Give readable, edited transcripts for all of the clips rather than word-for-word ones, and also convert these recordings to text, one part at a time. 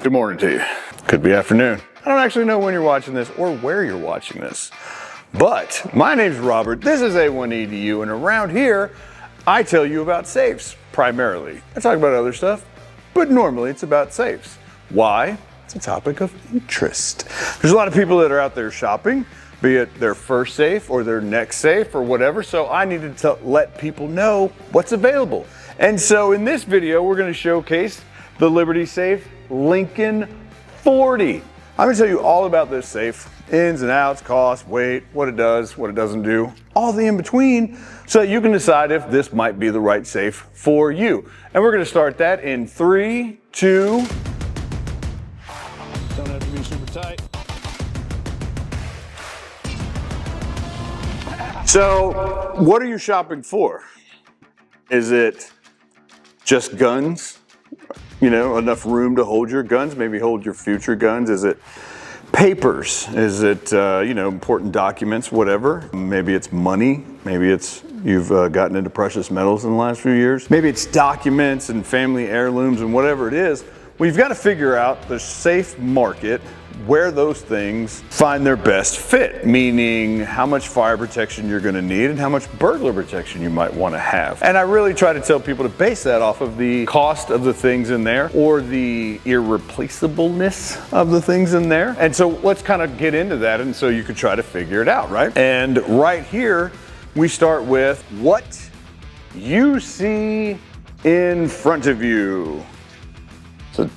Good morning to you. Could be afternoon. I don't actually know when you're watching this or where you're watching this. But my name's Robert, this is A1EDU, and around here, I tell you about safes, primarily. I talk about other stuff, but normally it's about safes. Why? It's a topic of interest. There's a lot of people that are out there shopping, be it their first safe or their next safe or whatever, so I needed to let people know what's available. And so in this video, we're gonna showcase the Liberty Safe Lincoln 40. I'm gonna tell you all about this safe, ins and outs, cost, weight, what it does, what it doesn't do, all the in between, so that you can decide if this might be the right safe for you. And we're gonna start that in 3, 2. Don't have to be super tight. So, what are you shopping for? Is it just guns? You know, enough room to hold your guns, maybe hold your future guns? Is it papers? Is it, important documents, whatever? Maybe it's money. Maybe it's you've gotten into precious metals in the last few years. Maybe it's documents and family heirlooms and whatever it is. Well, you've got to figure out the safe market where those things find their best fit, meaning how much fire protection you're going to need and how much burglar protection you might want to have. And I really try to tell people to base that off of the cost of the things in there or the irreplaceableness of the things in there. And so let's kind of get into that, and so you could try to figure it out, right? And right here, we start with what you see in front of you. So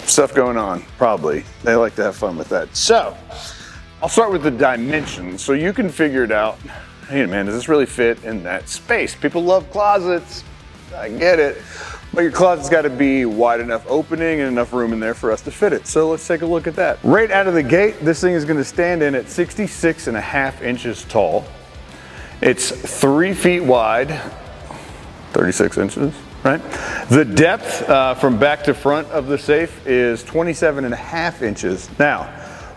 stuff going on, probably. They like to have fun with that. So I'll start with the dimensions so you can figure it out. Hey man, does this really fit in that space? People love closets, I get it, but your closet's got to be wide enough opening and enough room in there for us to fit it. So let's take a look at that. Right out of the gate, this thing is going to stand in at 66.5 inches tall. It's 3 feet wide, 36 inches. Right? The depth from back to front of the safe is 27.5 inches. Now,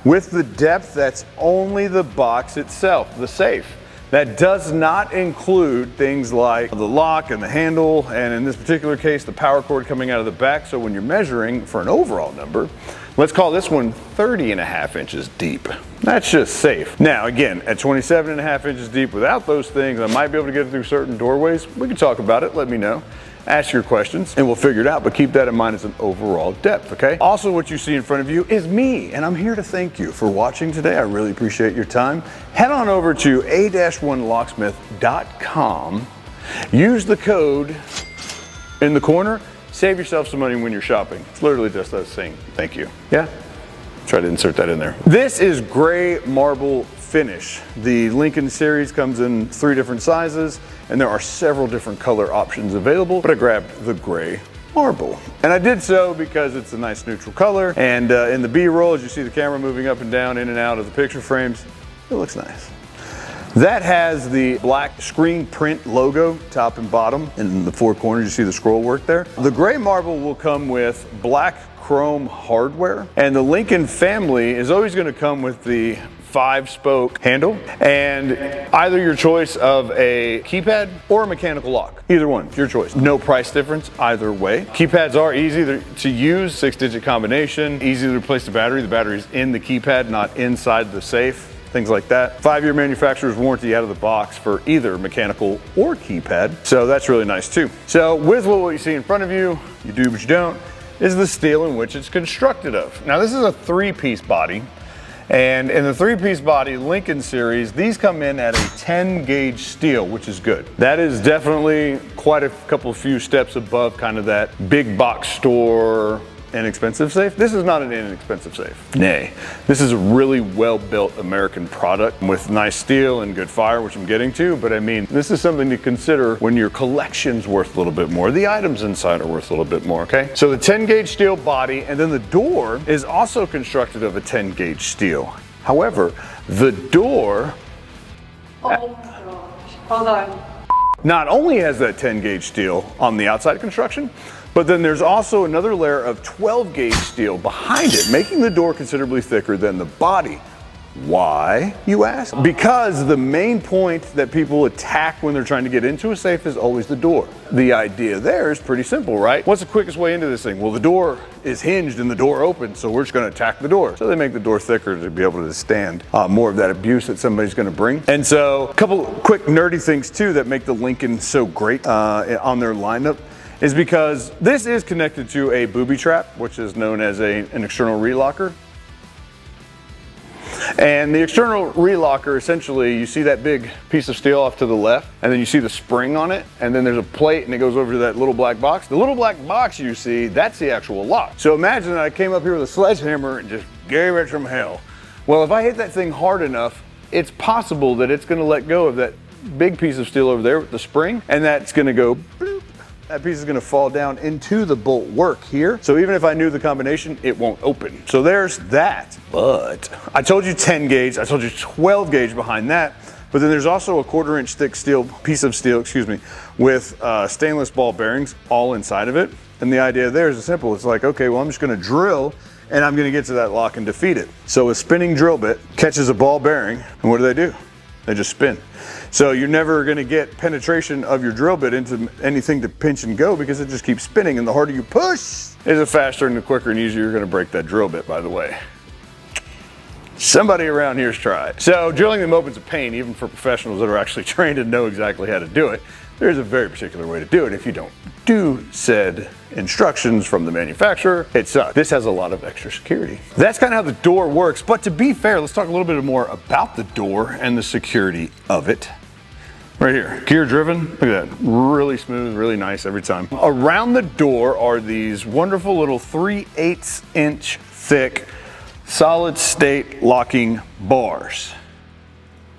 with the depth, that's only the box itself, the safe. That does not include things like the lock and the handle, and in this particular case, the power cord coming out of the back. So when you're measuring for an overall number, let's call this one 30.5 inches deep. That's just safe. Now, again, at 27.5 inches deep without those things, I might be able to get it through certain doorways. We can talk about it, let me know. Ask your questions and we'll figure it out, but keep that in mind as an overall depth, okay? Also, what you see in front of you is me, and I'm here to thank you for watching today. I really appreciate your time. Head on over to a-1locksmith.com. Use the code in the corner. Save yourself some money when you're shopping. It's literally just us saying thank you. Yeah? Try to insert that in there. This is gray marble finish. The Lincoln series comes in 3 different sizes, and there are several different color options available, but I grabbed the gray marble. And I did so because it's a nice neutral color, and in the B-roll, as you see the camera moving up and down, in and out of the picture frames, it looks nice. That has the black screen print logo, top and bottom. In the 4 corners, you see the scroll work there. The gray marble will come with black chrome hardware, and the Lincoln family is always going to come with the 5-spoke handle, and either your choice of a keypad or a mechanical lock. Either one, your choice. No price difference either way. Keypads are easy to use, 6-digit combination, easy to replace the battery. The battery's in the keypad, not inside the safe. Things like that. 5-year manufacturer's warranty out of the box for either mechanical or keypad. So that's really nice too. So with what you see in front of you, you do but you don't, is the steel in which it's constructed of. Now this is a 3-piece body. And in the 3-piece body Lincoln series, these come in at a 10-gauge steel, which is good. That is definitely quite a few steps above kind of that big box store inexpensive safe. This is not an inexpensive safe. Nay, this is a really well-built American product with nice steel and good fire, which I'm getting to, but I mean, this is something to consider when your collection's worth a little bit more. The items inside are worth a little bit more, okay? So the 10-gauge steel body, and then the door is also constructed of a 10-gauge steel. However, the door... Oh my gosh, hold on. Not only has that 10-gauge steel on the outside construction, but then there's also another layer of 12-gauge steel behind it, making the door considerably thicker than the body. Why, you ask? Because the main point that people attack when they're trying to get into a safe is always the door. The idea there is pretty simple, right? What's the quickest way into this thing? Well, the door is hinged and the door opens, so we're just gonna attack the door. So they make the door thicker to be able to stand more of that abuse that somebody's gonna bring. And so a couple quick nerdy things too that make the Lincoln so great on their lineup is because this is connected to a booby trap, which is known as an external relocker. And the external relocker, essentially, you see that big piece of steel off to the left, and then you see the spring on it, and then there's a plate and it goes over to that little black box. The little black box you see, that's the actual lock. So imagine that I came up here with a sledgehammer and just gave it some hell. Well, if I hit that thing hard enough, it's possible that it's gonna let go of that big piece of steel over there with the spring, and that's gonna go bloop. That piece is gonna fall down into the bolt work here. So even if I knew the combination, it won't open. So there's that. But I told you 10 gauge, I told you 12 gauge behind that, but then there's also a 1/4 inch thick piece of steel, with stainless ball bearings all inside of it. And the idea there is simple. It's like, okay, well, I'm just gonna drill and I'm gonna get to that lock and defeat it. So a spinning drill bit catches a ball bearing, and what do? They just spin. So you're never gonna get penetration of your drill bit into anything to pinch and go because it just keeps spinning, and the harder you push, is the faster and the quicker and easier you're gonna break that drill bit, by the way. Somebody around here's tried. So drilling them open's a pain, even for professionals that are actually trained and know exactly how to do it. There's a very particular way to do it. If you don't do said instructions from the manufacturer, it sucks. This has a lot of extra security. That's kind of how the door works, but to be fair, let's talk a little bit more about the door and the security of it. Right here, gear driven, look at that, really smooth, really nice every time. Around the door are these wonderful little 3/8 inch thick solid state locking bars.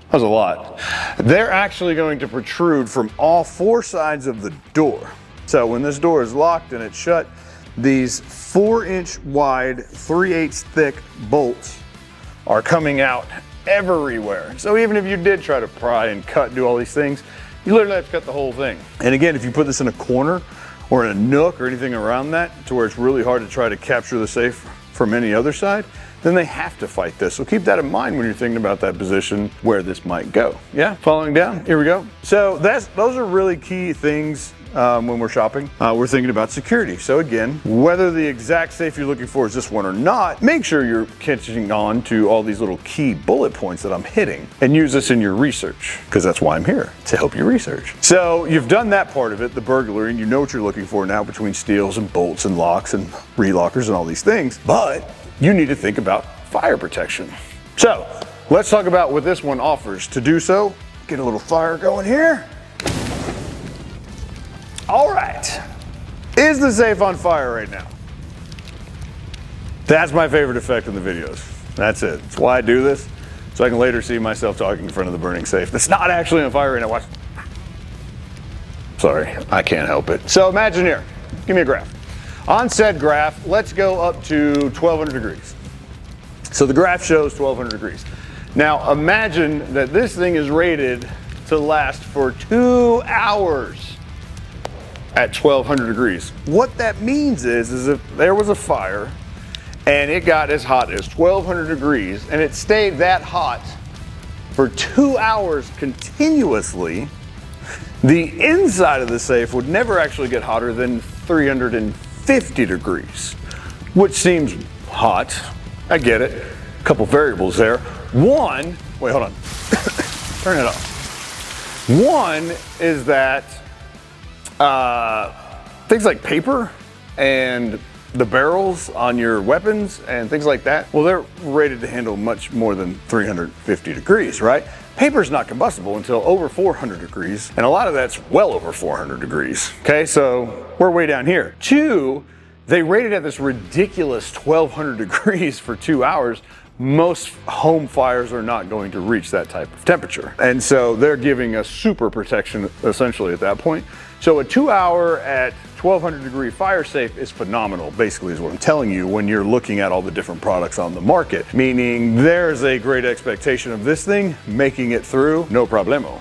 That was a lot. They're actually going to protrude from all 4 sides of the door. So when this door is locked and it's shut, these 4-inch wide, 3/8 thick bolts are coming out everywhere. So even if you did try to pry and cut and do all these things, you literally have to cut the whole thing. And again, if you put this in a corner or in a nook or anything around that to where it's really hard to try to capture the safe from any other side, then they have to fight this. So keep that in mind when you're thinking about that position where this might go. Yeah, following down, here we go. So those are really key things when we're shopping. We're thinking about security. So again, whether the exact safe you're looking for is this one or not, make sure you're catching on to all these little key bullet points that I'm hitting and use this in your research, because that's why I'm here, to help you research. So you've done that part of it, the burglary, and you know what you're looking for now between steels and bolts and locks and relockers and all these things, but you need to think about fire protection. So let's talk about what this one offers. To do so, get a little fire going here. All right, is the safe on fire right now? That's my favorite effect in the videos. That's it. That's why I do this, so I can later see myself talking in front of the burning safe that's not actually on fire right now. Watch. Sorry, I can't help it. So imagine here, give me a graph. On said graph, let's go up to 1200 degrees. So the graph shows 1200 degrees. Now imagine that this thing is rated to last for 2 hours at 1200 degrees. What that means is if there was a fire and it got as hot as 1200 degrees and it stayed that hot for 2 hours continuously, the inside of the safe would never actually get hotter than 350 degrees, which seems hot. I get it. A couple variables there. One, wait, hold on. Turn it off. One is that things like paper and the barrels on your weapons and things like that, well, they're rated to handle much more than 350 degrees, right? Paper's not combustible until over 400 degrees, and a lot of that's well over 400 degrees. Okay, so we're way down here. 2, they rated at this ridiculous 1200 degrees for 2 hours. Most home fires are not going to reach that type of temperature. And so they're giving us super protection essentially at that point. So a 2 hour at 1200 degree fire safe is phenomenal, basically is what I'm telling you when you're looking at all the different products on the market. Meaning there's a great expectation of this thing making it through, no problemo.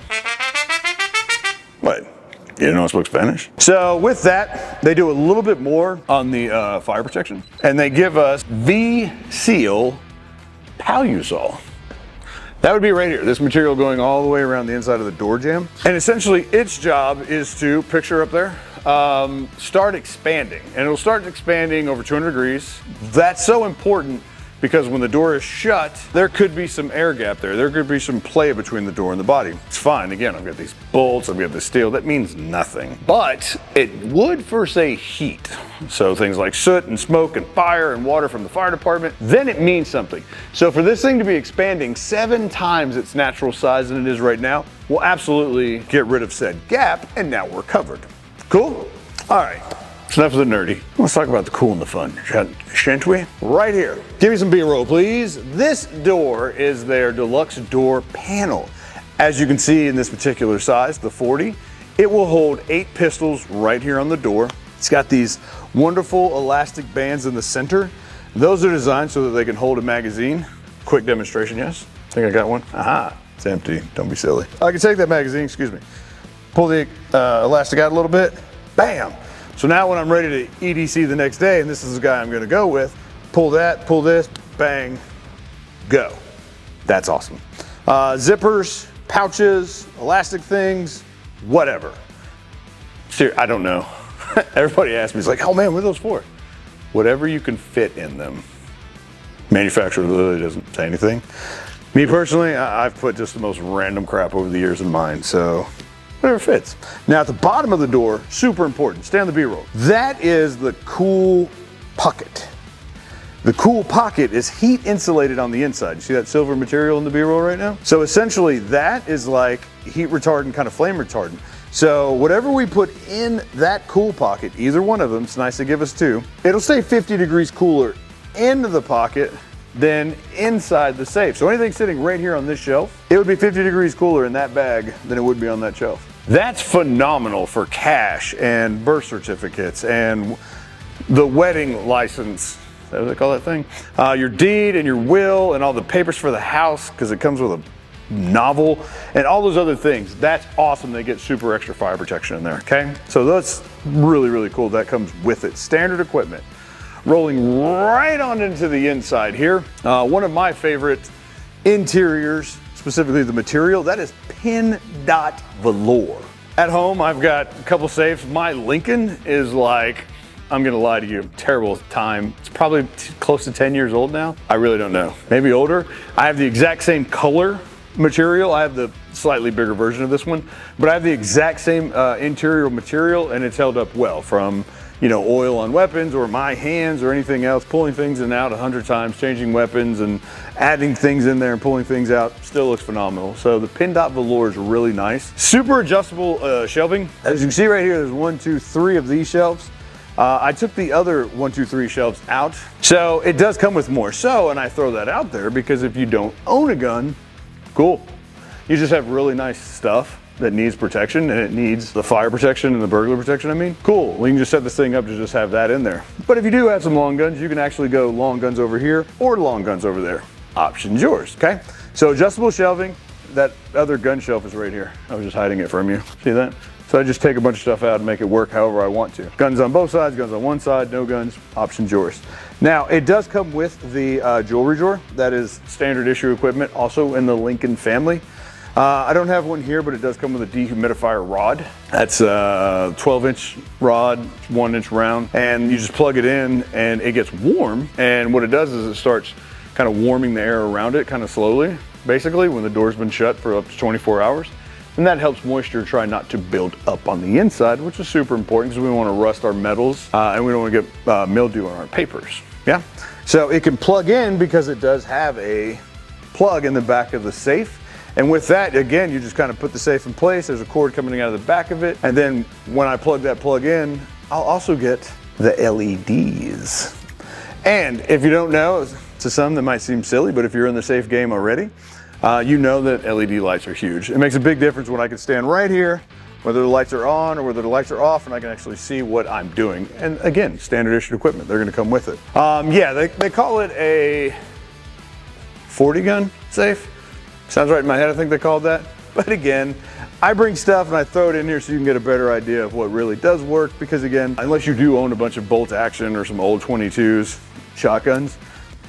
What? You didn't know I spoke Spanish? So with that, they do a little bit more on the fire protection, and they give us V-Seal Palusol. That would be right here, this material going all the way around the inside of the door jamb. And essentially its job is to, picture up there, start expanding. And it'll start expanding over 200 degrees. That's so important because when the door is shut, there could be some air gap there. There could be some play between the door and the body. It's fine. Again, I've got these bolts, I've got the steel. That means nothing. But it would for, say, heat. So things like soot and smoke and fire and water from the fire department, then it means something. So for this thing to be expanding 7 times its natural size than it is right now, we'll absolutely get rid of said gap, and now we're covered. Cool? All right. Enough of the nerdy. Let's talk about the cool and the fun, shan't we? Right here. Give me some B-roll, please. This door is their deluxe door panel. As you can see in this particular size, the 40, it will hold 8 pistols right here on the door. It's got these wonderful elastic bands in the center. Those are designed so that they can hold a magazine. Quick demonstration, yes? Think I got one? Aha, it's empty. Don't be silly. I can take that magazine, excuse me. Pull the elastic out a little bit, bam. So now when I'm ready to EDC the next day, and this is the guy I'm gonna go with, pull that, pull this, bang, go. That's awesome. Zippers, pouches, elastic things, whatever. Seriously, I don't know. Everybody asks me, it's like, oh man, what are those for? Whatever you can fit in them. Manufacturer literally doesn't say anything. Me personally, I've put just the most random crap over the years in mine, so whatever fits. Now at the bottom of the door, super important, stay on the B-roll. That is the cool pocket. The cool pocket is heat insulated on the inside. You see that silver material in the B-roll right now? So essentially that is like heat retardant, kind of flame retardant. So whatever we put in that cool pocket, either one of them, it's nice to give us 2, it'll stay 50 degrees cooler into the pocket than inside the safe. So anything sitting right here on this shelf, it would be 50 degrees cooler in that bag than it would be on that shelf. That's phenomenal for cash and birth certificates and the wedding license. Is that what they call that thing? Your deed and your will and all the papers for the house, because it comes with a novel and all those other things. That's awesome. They get super extra fire protection in there, okay? So that's really, really cool. That comes with it. Standard equipment. Rolling right on into the inside here. One of my favorite interiors, specifically the material, that is pin dot velour. At home, I've got a couple safes. My Lincoln is like, I'm gonna lie to you, terrible time. It's probably close to 10 years old now. I really don't know, maybe older. I have the exact same color material. I have the slightly bigger version of this one, but I have the exact same interior material, and it's held up well from, you know, oil on weapons or my hands or anything else, pulling things in and out 100 times, changing weapons and adding things in there and pulling things out, still looks phenomenal. So the pin dot velour is really nice. Super adjustable shelving. As you can see right here, there's 1, 2, 3 of these shelves. I took the other 1, 2, 3 shelves out. So it does come with more. So, and I throw that out there because if you don't own a gun, cool. You just have really nice stuff that needs protection, and it needs the fire protection and the burglar protection, I mean. Cool, we can just set this thing up to just have that in there. But if you do have some long guns, you can actually go long guns over here or long guns over there. Option's yours, okay? So adjustable shelving, that other gun shelf is right here. I was just hiding it from you, see that? So I just take a bunch of stuff out and make it work however I want to. Guns on both sides, guns on one side, no guns, option's yours. Now, it does come with the jewelry drawer. That is standard issue equipment, also in the Lincoln family. I don't have one here, but it does come with a dehumidifier rod. That's a 12-inch rod, 1-inch round, and you just plug it in and it gets warm. And what it does is it starts kind of warming the air around it kind of slowly, basically, when the door's been shut for up to 24 hours. And that helps moisture try not to build up on the inside, which is super important because we don't want to rust our metals and we don't want to get mildew on our papers. Yeah. So it can plug in because it does have a plug in the back of the safe. And with that, again, you just kind of put the safe in place. There's a cord coming out of the back of it. And then when I plug that plug in, I'll also get the LEDs. And if you don't know, to some that might seem silly, but if you're in the safe game already, you know that LED lights are huge. It makes a big difference when I can stand right here, whether the lights are on or whether the lights are off, and I can actually see what I'm doing. And again, standard issue equipment, they're gonna come with it. Yeah, they call it a 40 gun safe. Sounds right in my head, I think they called that. But again, I bring stuff and I throw it in here so you can get a better idea of what really does work, because again, unless you do own a bunch of bolt action or some old 22s, shotguns,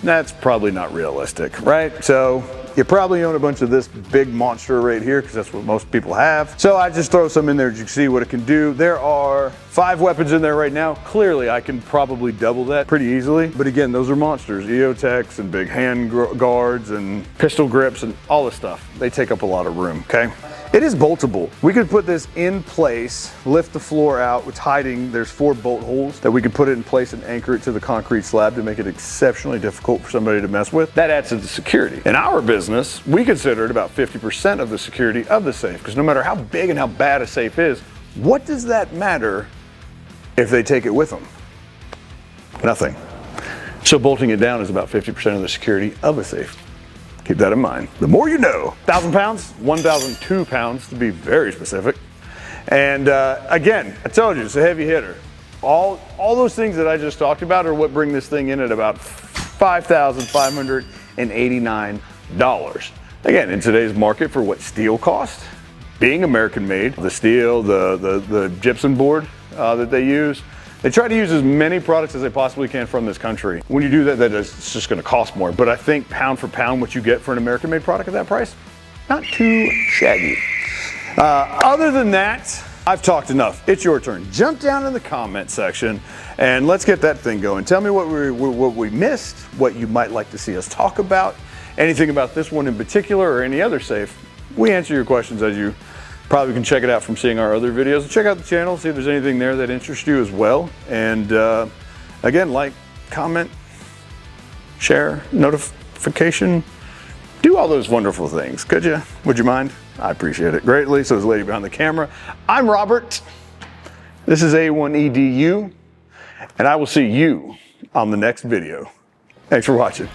that's probably not realistic, right? So You probably own a bunch of this big monster right here because that's what most people have. So I just throw some in there to see what it can do. There are 5 weapons in there right now. Clearly I can probably double that pretty easily. But again, those are monsters, EOTechs and big hand guards and pistol grips and all this stuff. They take up a lot of room, okay? It is boltable. We could put this in place, lift the floor out. It's hiding. There's 4 bolt holes that we could put it in place and anchor it to the concrete slab to make it exceptionally difficult for somebody to mess with. That adds to the security. In our business, we consider it about 50% of the security of the safe, because no matter how big and how bad a safe is, what does that matter if they take it with them? Nothing. So bolting it down is about 50% of the security of a safe. Keep that in mind. The more you know. 1,000 pounds, 1,002 pounds to be very specific. And again, I told you, it's a heavy hitter. All those things that I just talked about are what bring this thing in at about $5,589. Again, in today's market for what steel costs, being American made, the steel, the gypsum board that they use, they try to use as many products as they possibly can from this country. When you do that, it's just gonna cost more. But I think pound for pound, what you get for an American-made product at that price, not too shaggy. Other than that, I've talked enough. It's your turn. Jump down in the comment section and let's get that thing going. Tell me what we missed, what you might like to see us talk about, anything about this one in particular or any other safe. We answer your questions as you probably can check it out from seeing our other videos. Check out the channel, see if there's anything there that interests you as well. And again, like, comment, share, notification, do all those wonderful things, could you? Would you mind? I appreciate it greatly. So is the lady behind the camera. I'm Robert. This is A1EDU, and I will see you on the next video. Thanks for watching.